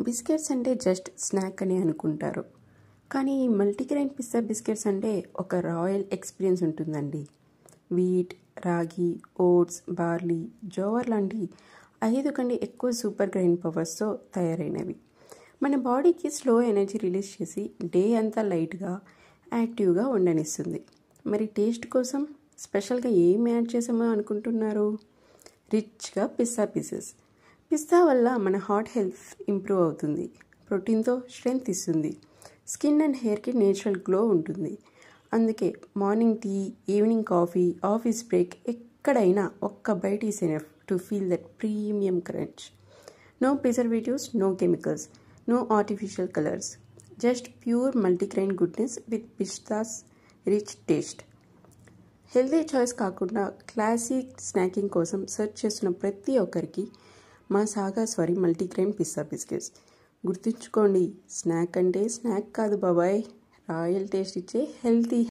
Biscuits అంటే just snack అని అనుకుంటారు. కానీ ఈ మల్టీగ్రెయిన్ పిస్తా బిస్కెట్స్ అంటే ఒక రాయల్ ఎక్స్పీరియన్స్ ఉంటుందండి. వీట్, రాగి, ఓట్స్, బార్లీ, జోవర్ లాంటి 5 కంటే ఎక్కువ సూపర్ గ్రెయిన్ పవర్స్తో తయారైనవి. మన బాడీకి స్లో ఎనర్జీ రిలీజ్ చేసి డే అంతా లైట్గా, యాక్టివ్గా ఉండనిస్తుంది. మరి టేస్ట్ కోసం స్పెషల్గా ఏం యాడ్ చేసామో అనుకుంటున్నారు? రిచ్గా పిస్తా పీసెస్. పిస్తా వల్ల మన హార్ట్ హెల్త్ ఇంప్రూవ్ అవుతుంది, ప్రోటీన్తో స్ట్రెంగ్త్ ఇస్తుంది, స్కిన్ అండ్ హెయిర్కి నేచురల్ గ్లో ఉంటుంది. అందుకే morning tea, evening coffee, office break ఎక్కడైనా ఒక్క bite is enough to feel that premium crunch. No preservatives, no chemicals, no artificial colours, just pure multigrain goodness with pistas rich taste. Healthy choice కాకుండా classic snacking కోసం search చేస్తున్న ప్రతి ఒక్కరికి మా సాగా స్వరి మల్టీగ్రెయిన్ పిస్తా బిస్కెట్స్. గుర్తుంచుకోండి, snack అంటే స్నాక్ కాదు బాబాయ్, రాయల్ టేస్ట్ ఇచ్చే హెల్తీ